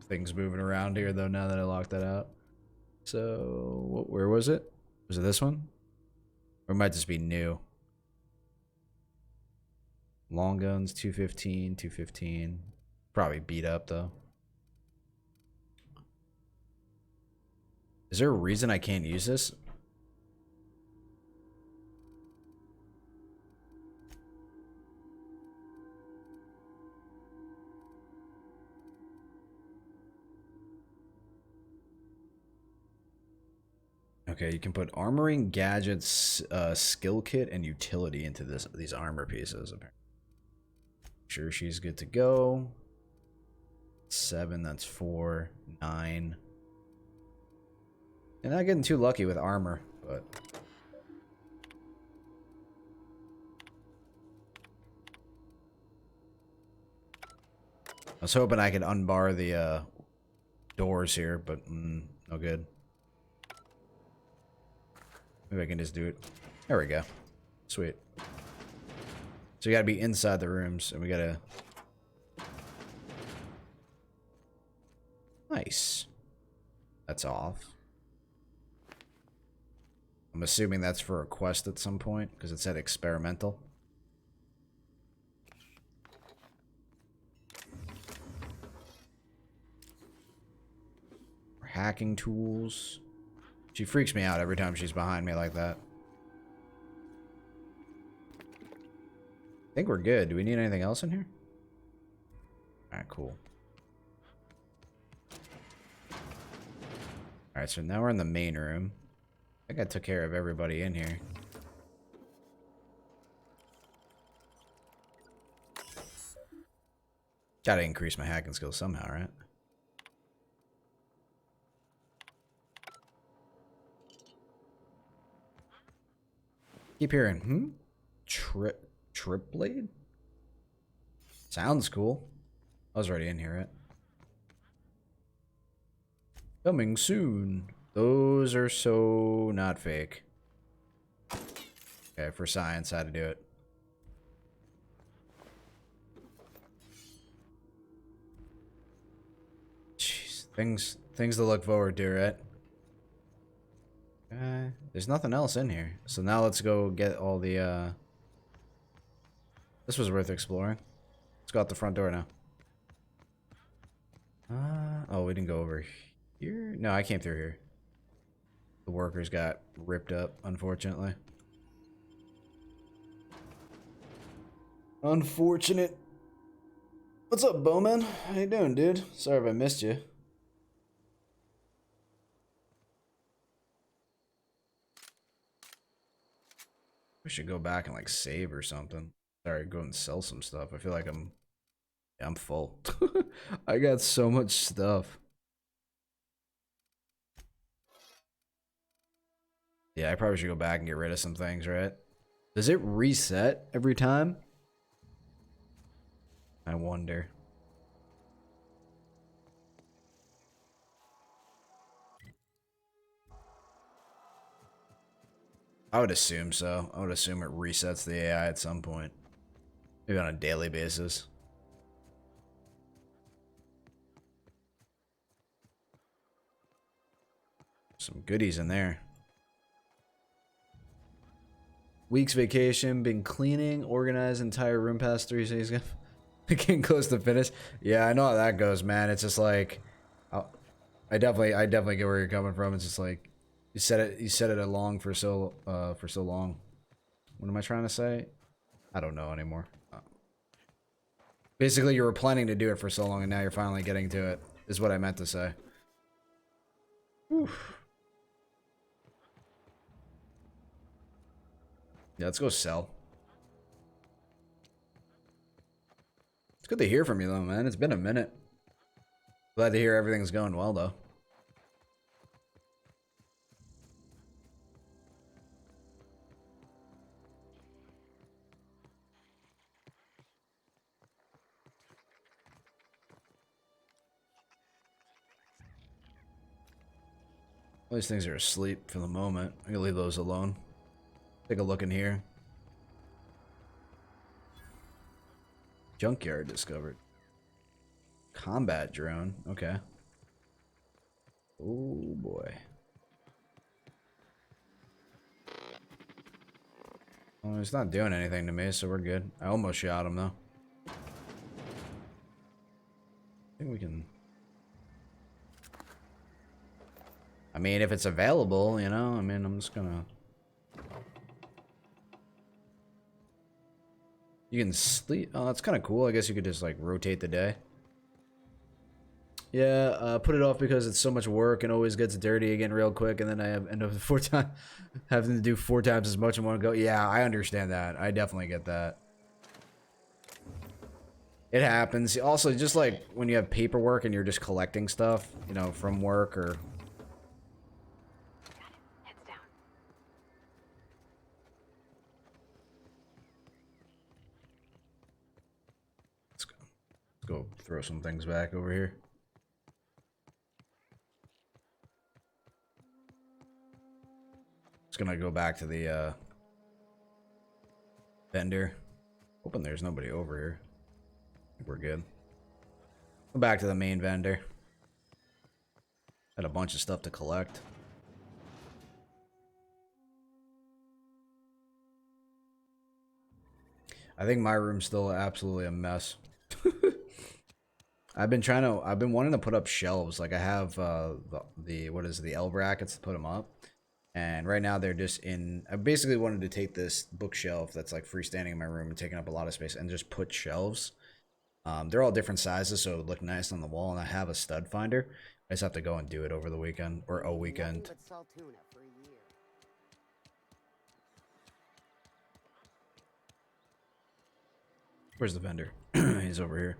things moving around here though now that I locked that out. So where was it? Was it this one? Or it might just be new. Long guns, 215, 215. Probably beat up though. Is there a reason I can't use this? Okay, you can put armoring, gadgets, skill kit, and utility into these armor pieces. Sure, she's good to go. 7, that's 4, 9. And not getting too lucky with armor, but I was hoping I could unbar the doors here, but no good. Maybe I can just do it. There we go. Sweet. So you gotta be inside the rooms, and we gotta... Nice. That's off. I'm assuming that's for a quest at some point, because it said experimental. Hacking tools. She freaks me out every time she's behind me like that. I think we're good. Do we need anything else in here? Alright, cool. Alright, so now we're in the main room. I think I took care of everybody in here. Gotta increase my hacking skills somehow, right? Keep hearing, Trip blade? Sounds cool. I was already in here, right? Coming soon. Those are so not fake. Okay, for science, how to do it. Jeez, things to look forward to, right? There's nothing else in here. So now let's go get all the, This was worth exploring. Let's go out the front door now. Oh, we didn't go over here? No, I came through here. The workers got ripped up, unfortunately. Unfortunate. What's up, Bowman? How you doing, dude? Sorry if I missed you. We should go back and like save or something. Sorry, go and sell some stuff. I feel like I'm full. I got so much stuff. Yeah, I probably should go back and get rid of some things, right? Does it reset every time? I wonder. I would assume so. I would assume it resets the AI at some point. Maybe on a daily basis. Some goodies in there. Week's vacation, been cleaning, organized entire room past 3 days ago. Getting close to finish. Yeah, I know how that goes, man. It's just like, I definitely get where you're coming from. It's just like, you set it along for so long. What am I trying to say? I don't know anymore. Basically, you were planning to do it for so long, and now you're finally getting to it. Is what I meant to say. Oof. Yeah, let's go sell. It's good to hear from you, though, man. It's been a minute. Glad to hear everything's going well, though. All these things are asleep for the moment. I'm gonna leave those alone. Take a look in here. Junkyard discovered. Combat drone. Okay. Oh boy. Well, he's not doing anything to me, so we're good. I almost shot him though. I think we can. I mean, if it's available, you know, I mean, I'm just gonna. You can sleep. Oh, that's kind of cool. I guess you could just like rotate the day. Yeah, put it off because it's so much work and always gets dirty again real quick, and then I end up having to do 4 times as much in one go. Yeah, I understand that. I definitely get that. It happens. Also, just like when you have paperwork and you're just collecting stuff, you know, from work or. Heads down. Let's go throw some things back over here. Just gonna go back to the vendor. Hoping there's nobody over here. I think we're good. Go back to the main vendor. Had a bunch of stuff to collect. I think my room's still absolutely a mess. I've been wanting to put up shelves. Like I have the L brackets to put them up. And right now they're just in, I basically wanted to take this bookshelf that's like freestanding in my room and taking up a lot of space and just put shelves. They're all different sizes, so it would look nice on the wall, and I have a stud finder. I just have to go and do it over the weekend, or a weekend. Where's the vendor? He's over here.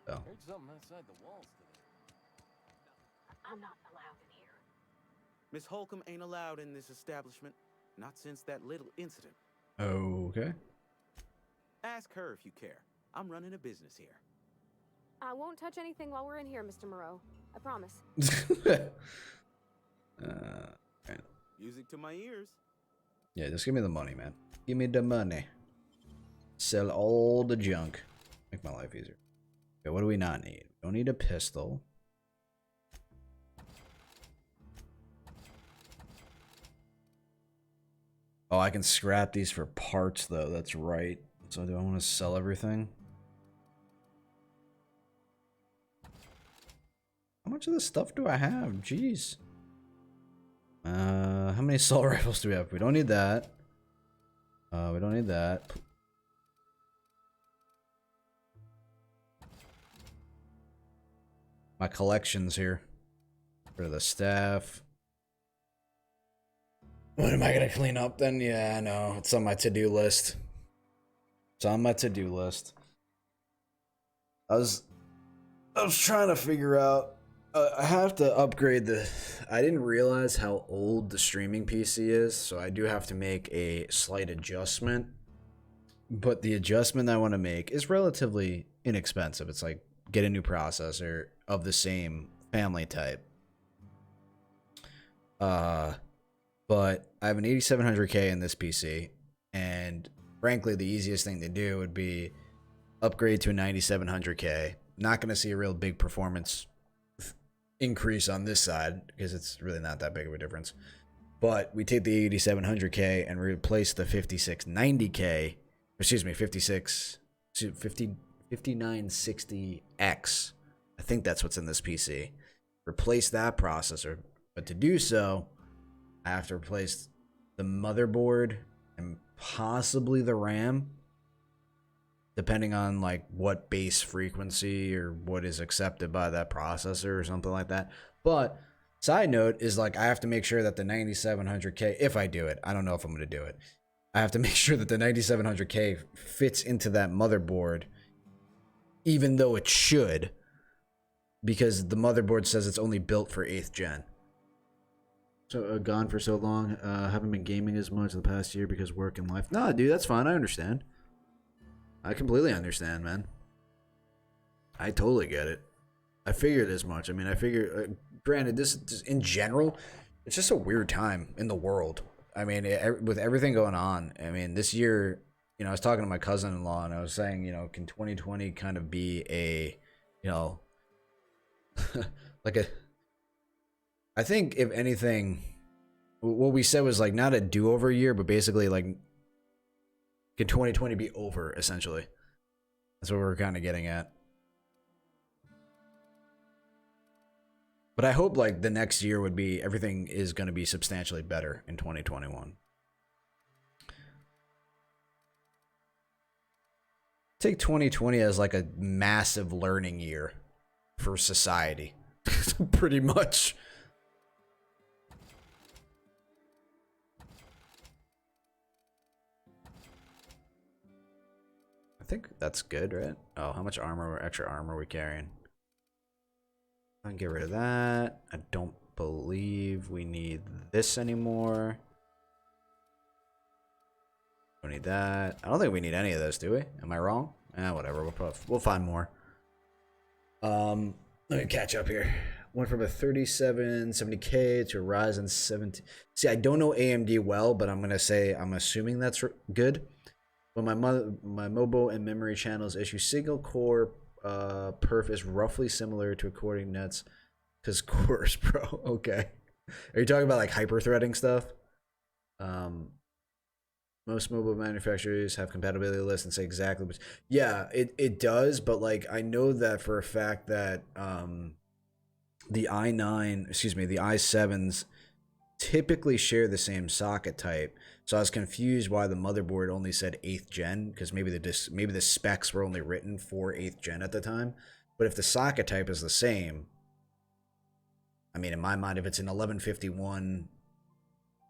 Oh. Heard something outside the walls today. I'm not allowed in here. Miss Holcomb ain't allowed in this establishment. Not since that little incident. Okay. Ask her if you care. I'm running a business here. I won't touch anything while we're in here, Mr. Moreau. I promise. Right. Music to my ears. Yeah, just give me the money, man. Give me the money. Sell all the junk. Make my life easier. Okay, what do we not need? We don't need a pistol. Oh, I can scrap these for parts, though. That's right. So do I want to sell everything? How much of this stuff do I have? Jeez. How many assault rifles do we have? We don't need that. We don't need that. My collections here. For the staff. What am I gonna clean up then? Yeah, I know. It's on my to-do list. It's on my to-do list. I was trying to figure out. I have to upgrade the. I didn't realize how old the streaming PC is, so I do have to make a slight adjustment. But the adjustment I want to make is relatively inexpensive. It's like get a new processor of the same family type. But I have an 8700K in this PC, and frankly, the easiest thing to do would be upgrade to a 9700K. Not going to see a real big performance increase on this side because it's really not that big of a difference. But we take the 8700K and replace the 5960X. I think that's what's in this PC. Replace that processor. But to do so, I have to replace the motherboard and possibly the RAM, depending on like what base frequency or what is accepted by that processor or something like that. But side note is like I have to make sure that the 9700K, if I do it, I don't know if I'm going to do it. I have to make sure that the 9700K fits into that motherboard, even though it should, because the motherboard says it's only built for 8th gen. So gone for so long, haven't been gaming as much the past year because work and life. Nah, dude, that's fine. I understand. I completely understand, man. I totally get it. I figured as much. I mean, I figure. Granted, this in general, it's just a weird time in the world. I mean, with everything going on. I mean, this year, you know, I was talking to my cousin-in-law, and I was saying, you know, can 2020 kind of be a, you know, like I think if anything, what we said was like not a do-over year, but basically like can 2020 be over essentially? That's what we're kind of getting at. But I hope like the next year would be everything is going to be substantially better in 2021. Take 2020 as like a massive learning year for society. Pretty much. I think that's good, right? Oh, how much armor, extra armor are we carrying? I can get rid of that. I don't believe we need this anymore. Don't need that. I don't think we need any of this, do we? Am I wrong? Whatever. We'll find more. Let me catch up here. Went from a 3770K to a Ryzen 17. See, I don't know AMD well, but I'm assuming that's good. But my mobile and memory channels issue single core perf is roughly similar to recording nets. Cause course, bro. Okay. Are you talking about like hyper threading stuff? Most mobile manufacturers have compatibility lists and say exactly. Yeah, it does, but like I know that for a fact that the i7s typically share the same socket type. So I was confused why the motherboard only said 8th gen, because maybe the specs were only written for 8th gen at the time. But if the socket type is the same, I mean, in my mind, if it's an 1151,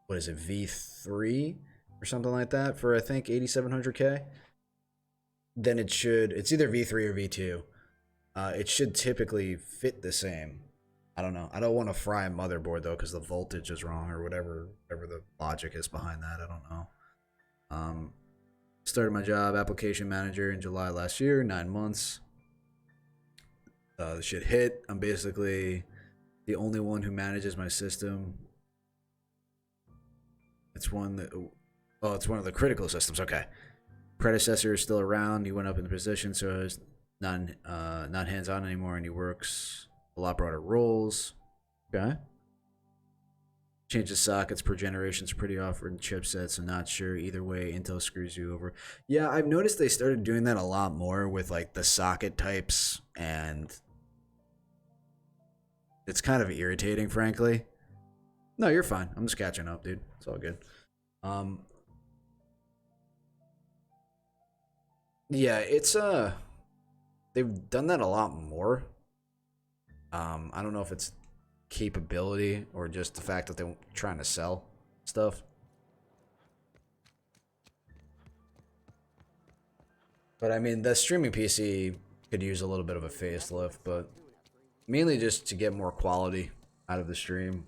what is it, V3 or something like that for I think 8700K, then it's either V3 or V2. It should typically fit the same. I don't know. I don't want to fry a motherboard though because the voltage is wrong or whatever the logic is behind that. I don't know. Started my job application manager in July last year, 9 months. The shit hit. I'm basically the only one who manages my system. It's one of the critical systems. Okay. Predecessor is still around. He went up in the position, so it's not hands-on anymore, and he works a lot broader roles. Okay. Changes sockets per generation's pretty often chipsets, so not sure. Either way, Intel screws you over. Yeah, I've noticed they started doing that a lot more with like the socket types, and it's kind of irritating, frankly. No, you're fine. I'm just catching up, dude. It's all good. Yeah, it's they've done that a lot more. I don't know if it's capability or just the fact that they're trying to sell stuff. But I mean, the streaming PC could use a little bit of a facelift, but mainly just to get more quality out of the stream.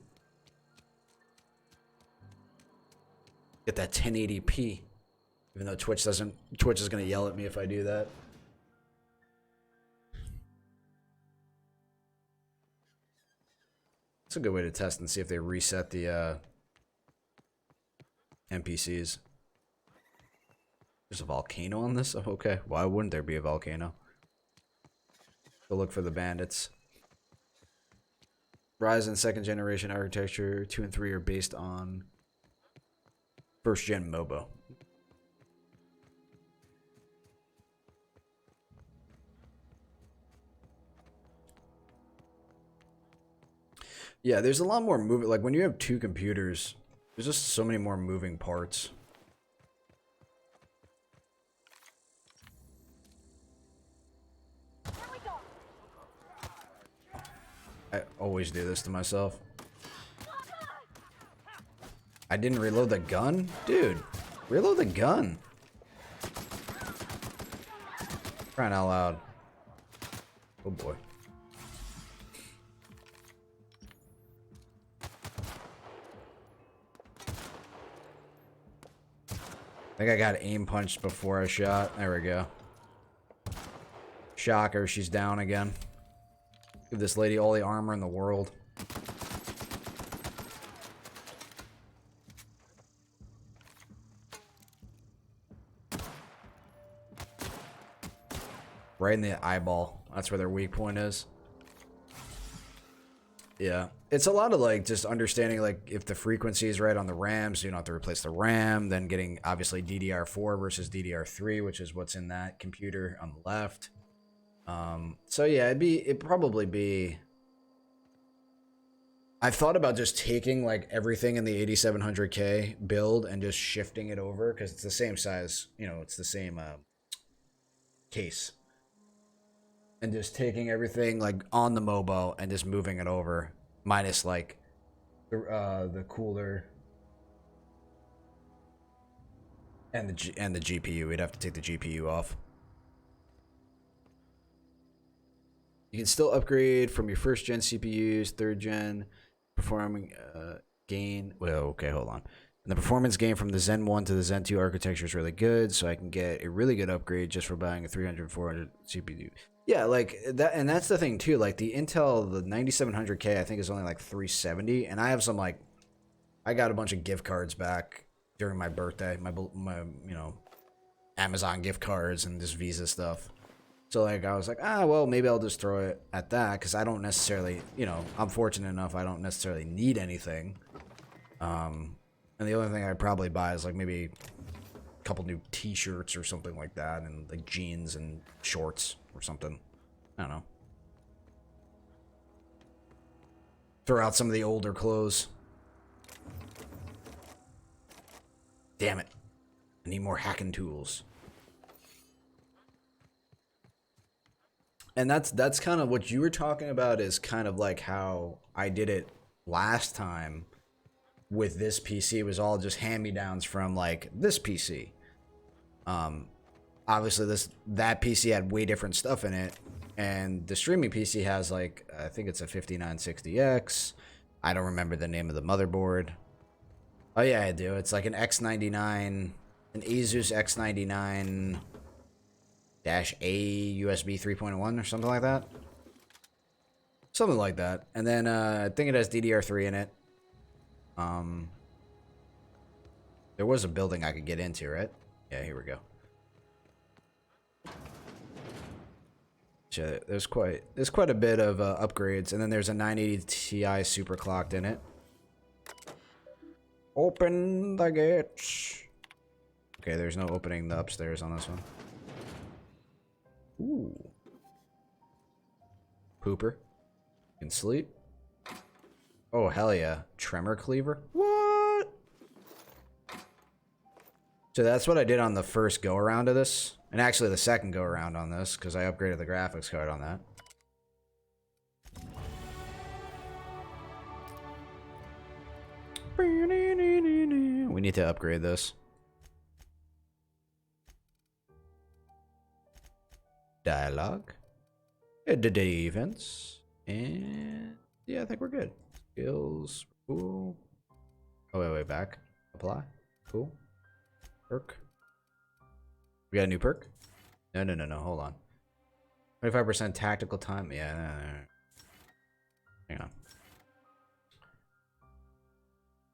Get that 1080p. Even though Twitch is going to yell at me if I do that. It's a good way to test and see if they reset the NPCs. There's a volcano on this? Oh, okay. Why wouldn't there be a volcano? Go look for the bandits. Ryzen 2nd generation architecture 2 and 3 are based on 1st gen MOBO. Yeah, there's a lot more moving. Like when you have two computers, there's just so many more moving parts. I always do this to myself. I didn't reload the gun? Dude, reload the gun. Crying out loud. Oh boy. I think I got aim punched before I shot. There we go. Shocker, she's down again. Give this lady all the armor in the world. Right in the eyeball. That's where their weak point is. Yeah, it's a lot of like just understanding like if the frequency is right on the RAM, so you don't have to replace the RAM. Then getting obviously DDR4 versus DDR3, which is what's in that computer on the left. So yeah, it'd probably be. I've thought about just taking like everything in the 8700K build and just shifting it over because it's the same size. You know, it's the same case. And just taking everything like on the Mobo and just moving it over, minus like the cooler and the GPU. We'd have to take the GPU off. You can still upgrade from your first gen CPUs, third gen, performing gain. Well, okay, hold on. And the performance gain from the Zen 1 to the Zen 2 architecture is really good, so I can get a really good upgrade just for buying a 300, 400 CPU. Yeah, like that, and that's the thing too. Like the Intel, the 9700K, I think is only like 370, and I have some like, I got a bunch of gift cards back during my birthday, my you know, Amazon gift cards and just Visa stuff. So like I was like, well, maybe I'll just throw it at that because I don't necessarily, you know, I'm fortunate enough I don't necessarily need anything. And the only thing I'd probably buy is like maybe a couple new T-shirts or something like that, and like jeans and shorts or something. I don't know. Throw out some of the older clothes. Damn it! I need more hacking tools. And that's kind of what you were talking about, is kind of like how I did it last time with this PC. It was all just hand-me-downs from like this PC. Obviously that PC had way different stuff in it, and the streaming PC has like, I think it's a 5960X. I don't remember the name of the motherboard. Oh yeah, I do. It's like an X99, an Asus X99 -A USB 3.1 or something like that. Something like that. And then I think it has DDR3 in it. There was a building I could get into, right? Yeah, here we go. So there's quite a bit of upgrades, and then there's a 980 Ti super clocked in it. Open the gates. Okay, there's no opening the upstairs on this one. Ooh. Pooper. You can sleep. Oh, hell yeah. Tremor cleaver? What? So that's what I did on the first go around of this. And actually the second go around on this, because I upgraded the graphics card on that. We need to upgrade this. Dialogue. The events. And yeah, I think we're good. Skills. Cool. Oh, wait, back. Apply. Cool. Perk. We got a new perk? No. Hold on. 25% tactical time. Yeah. Hang on.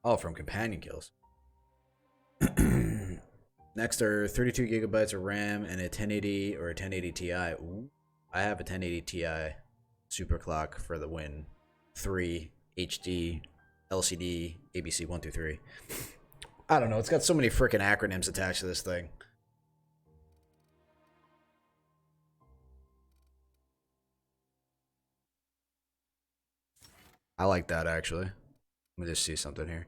Oh, from companion kills. Next are 32 gigabytes of RAM and a 1080 or a 1080 Ti. Ooh, I have a 1080 Ti super clock for the win. 3 HD LCD ABC 123. I don't know. It's got so many freaking acronyms attached to this thing. I like that actually. Let me just see something here.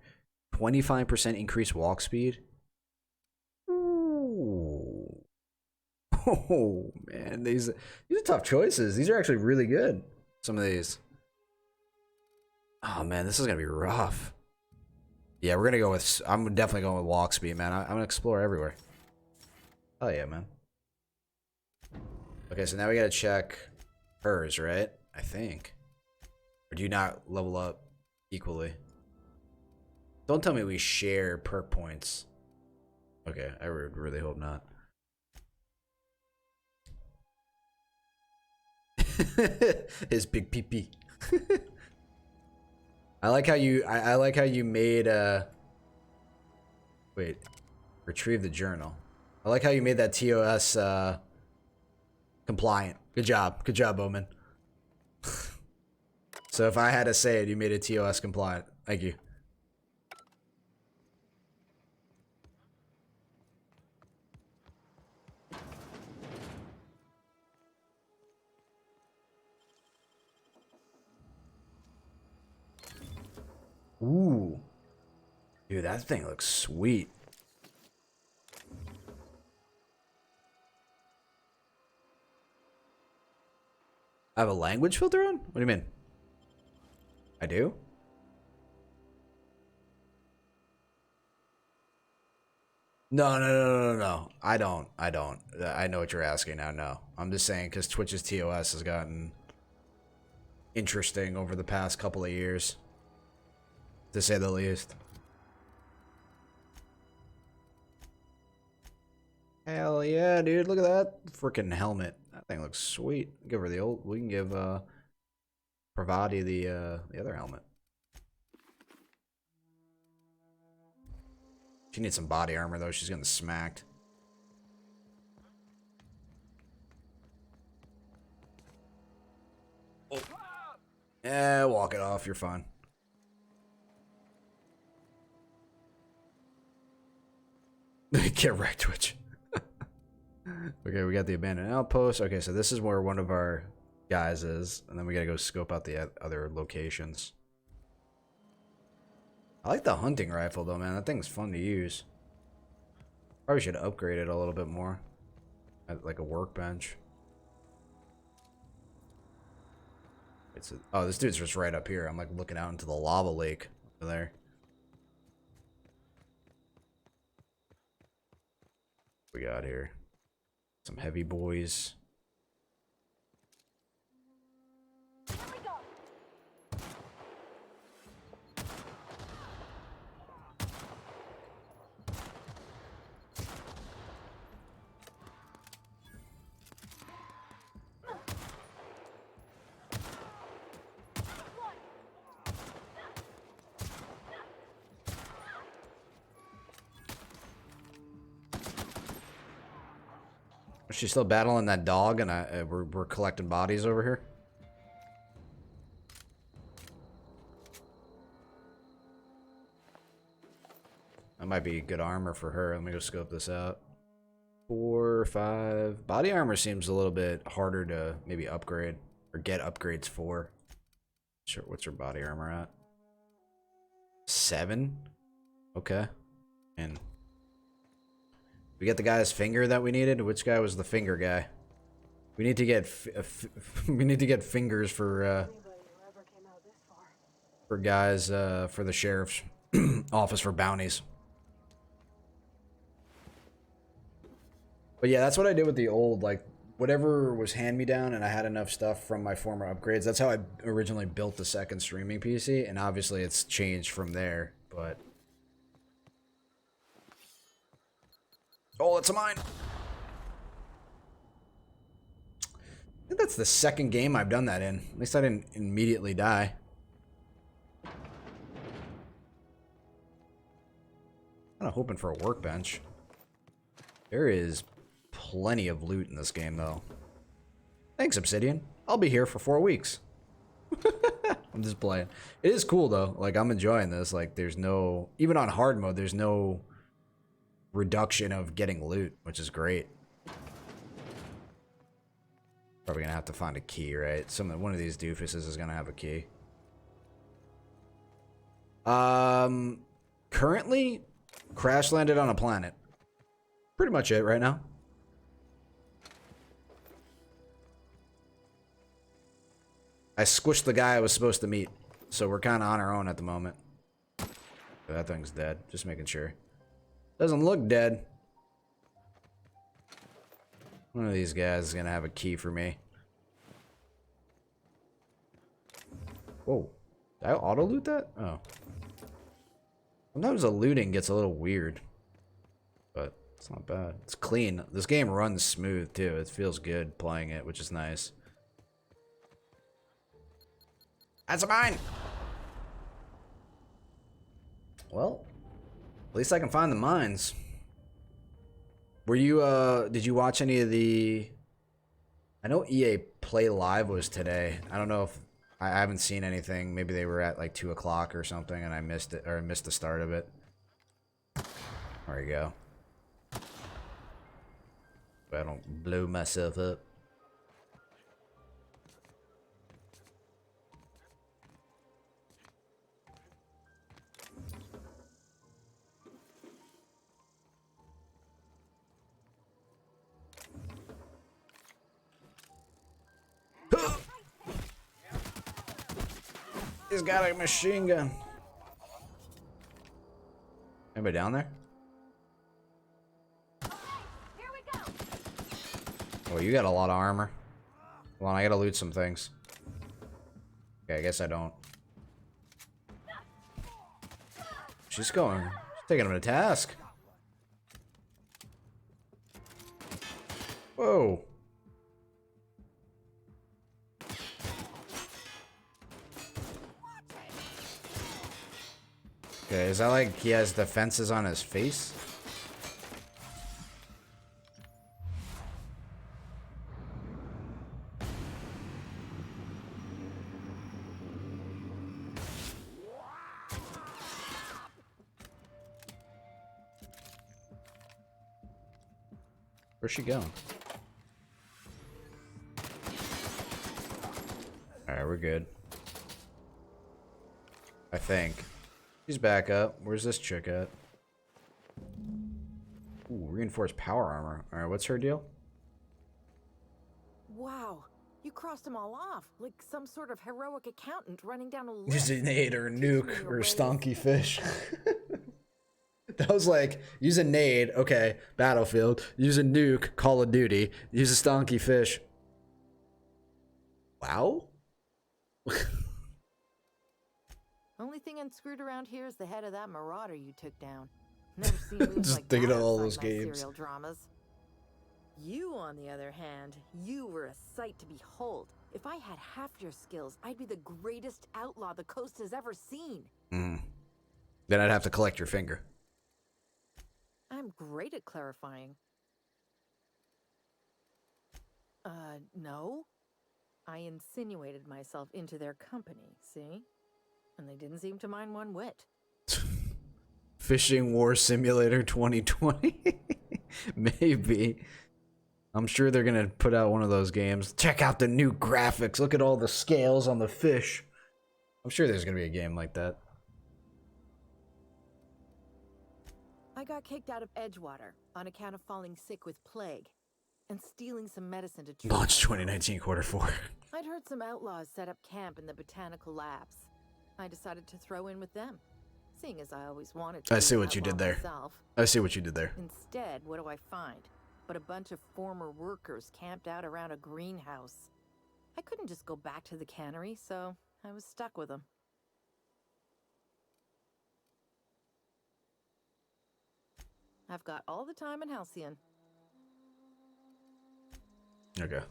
25% increased walk speed. Ooh. Oh man, these are tough choices. These are actually really good. Some of these. Oh man, this is gonna be rough. Yeah, we're gonna go with. I'm definitely going with walk speed, man. I'm gonna explore everywhere. Oh yeah, man. Okay, so now we gotta check hers, right? I think. Or do you not level up equally? Don't tell me we share perk points. Okay, I would really hope not. His big pee-pee. I like how you made wait, retrieve the journal. I like how you made that TOS compliant. Good job, Bowman. So if I had to say it, you made it TOS compliant. Thank you. Ooh. Dude, that thing looks sweet. I have a language filter on? What do you mean? I do? No. I don't. I know what you're asking now. No. I'm just saying because Twitch's TOS has gotten interesting over the past couple of years, to say the least. Hell yeah, dude. Look at that freaking helmet. That thing looks sweet. Give her the old. We can give Pravati the other helmet. She needs some body armor though. She's getting smacked. Oh. Yeah, walk it off. You're fine. Get wrecked, Twitch. Okay, we got the abandoned outpost. Okay, so this is where one of our guys is, and then we gotta go scope out the other locations. I like the hunting rifle though, man. That thing's fun to use. Probably should upgrade it a little bit more. Like a workbench. Oh, this dude's just right up here. I'm like looking out into the lava lake over there. What we got here? Some heavy boys. Here we go. Is she still battling that dog and we're collecting bodies over here? That might be good armor for her. Let me go scope this out. 4, 5. Body armor seems a little bit harder to maybe upgrade or get upgrades for. Sure, what's her body armor at? 7? Okay. And we get the guy's finger that we needed. Which guy was the finger guy? We need to get we need to get fingers for guys for the sheriff's office for bounties. But yeah, that's what I did with the old, like whatever was hand me down, and I had enough stuff from my former upgrades. That's how I originally built the second streaming PC, and obviously it's changed from there. But oh, it's a mine. I think that's the second game I've done that in. At least I didn't immediately die. Kind of hoping for a workbench. There is plenty of loot in this game, though. Thanks, Obsidian. I'll be here for 4 weeks. I'm just playing. It is cool, though. Like, I'm enjoying this. Like, there's no... Even on hard mode, there's no reduction of getting loot, which is great. Probably gonna have to find a key, right? One of these doofuses is gonna have a key. Currently, crash landed on a planet. Pretty much it right now. I squished the guy I was supposed to meet, so we're kind of on our own at the moment. That thing's dead. Just making sure. Doesn't look dead. One of these guys is gonna have a key for me. Whoa. Did I auto loot that? Oh. Sometimes the looting gets a little weird. But it's not bad. It's clean. This game runs smooth too. It feels good playing it, which is nice. That's mine! Well, at least I can find the mines. Were you, did you watch any of the... I know EA Play Live was today. I don't know if I haven't seen anything. Maybe they were at like 2 o'clock or something and I missed it, or I missed the start of it. There you go. I don't blow myself up. He's got a machine gun. Anybody down there? Here we go. Oh, you got a lot of armor. Hold on, I gotta loot some things. Okay, I guess I don't. She's going. She's taking him to task. Whoa. Okay, is that like he has defenses on his face? Where's she going? Alright, we're good. I think. She's back up. Where's this chick at? Ooh, reinforced power armor. Alright, what's her deal? Wow, you crossed them all off, like some sort of heroic accountant running down a list. Use a nade or a nuke or stonky fish. That was like, use a nade, okay, Battlefield. Use a nuke, Call of Duty. Use a stonky fish. Wow? Only thing unscrewed around here is the head of that Marauder you took down. Never seen moves Just like thinking that of all outside those my games. serial dramas. You, on the other hand, you were a sight to behold. If I had half your skills, I'd be the greatest outlaw the coast has ever seen. Then I'd have to collect your finger. I'm great at clarifying. No. I insinuated myself into their company, see? And they didn't seem to mind one whit. Fishing War Simulator 2020? Maybe. I'm sure they're gonna put out one of those games. Check out the new graphics. Look at all the scales on the fish. I'm sure there's gonna be a game like that. I got kicked out of Edgewater on account of falling sick with plague and stealing some medicine to treat Launch myself. 2019 Q4. I'd heard some outlaws set up camp in the botanical labs. I decided to throw in with them, seeing as I always wanted to. I be see an what you did outlaw there. myself. I see what you did there. Instead, what do I find? But a bunch of former workers camped out around a greenhouse. I couldn't just go back to the cannery, so I was stuck with them. I've got all the time in Halcyon. Okay.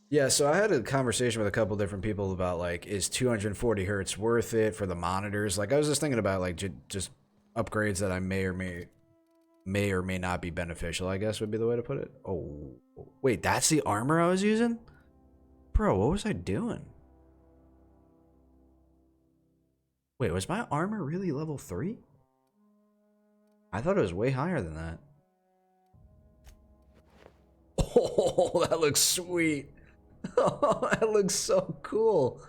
Yeah, so I had a conversation with a couple different people about, like, is 240 hertz worth it for the monitors? Like, I was just thinking about, like, just upgrades that I may or may not be beneficial, I guess would be the way to put it. Oh, wait, that's the armor I was using? Bro, what was I doing? Wait, was my armor really level 3? I thought it was way higher than that. Oh, that looks sweet. Oh, that looks so cool.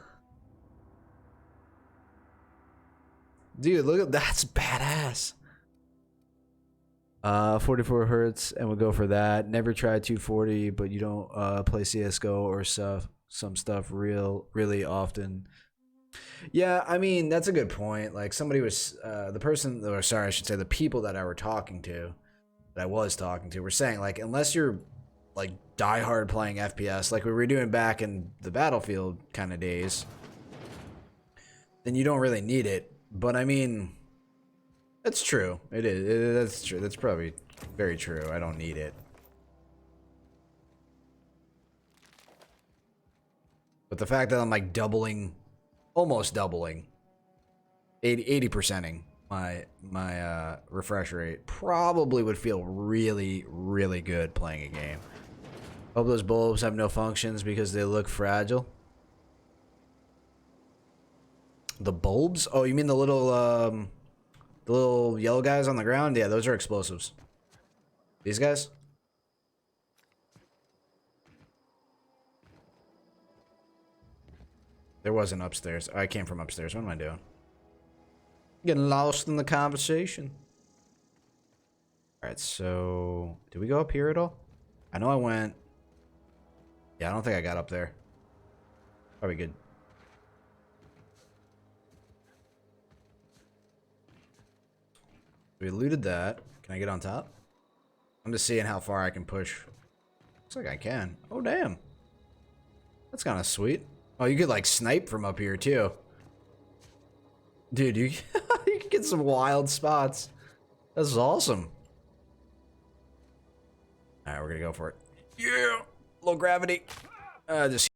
Dude, look at that's badass. 44 hertz, and we'll go for that. Never tried 240, but you don't play CS:GO or some stuff really often. Yeah, I mean, that's a good point. Like, somebody was the person, or sorry, I should say the people that I was talking to were saying, like, unless you're like diehard playing FPS like we were doing back in the Battlefield kind of days, then you don't really need it. But I mean, that's true. It is. That's true. That's probably very true. I don't need it. But the fact that I'm like doubling, almost doubling, 80%ing my refresh rate probably would feel really good playing a game. Hope those bulbs have no functions because they look fragile. The bulbs? Oh, you mean the little yellow guys on the ground? Yeah, those are explosives. These guys? There wasn't upstairs. I came from upstairs. What am I doing? Getting lost in the conversation. Alright, so... Did we go up here at all? I know I went... Yeah, I don't think I got up there. Probably good. We looted that. Can I get on top? I'm just seeing how far I can push. Looks like I can. Oh, damn. That's kind of sweet. Oh, you could, like, snipe from up here, too. Dude, you, you can get some wild spots. This is awesome. Alright, we're gonna go for it. Yeah! Low gravity. Just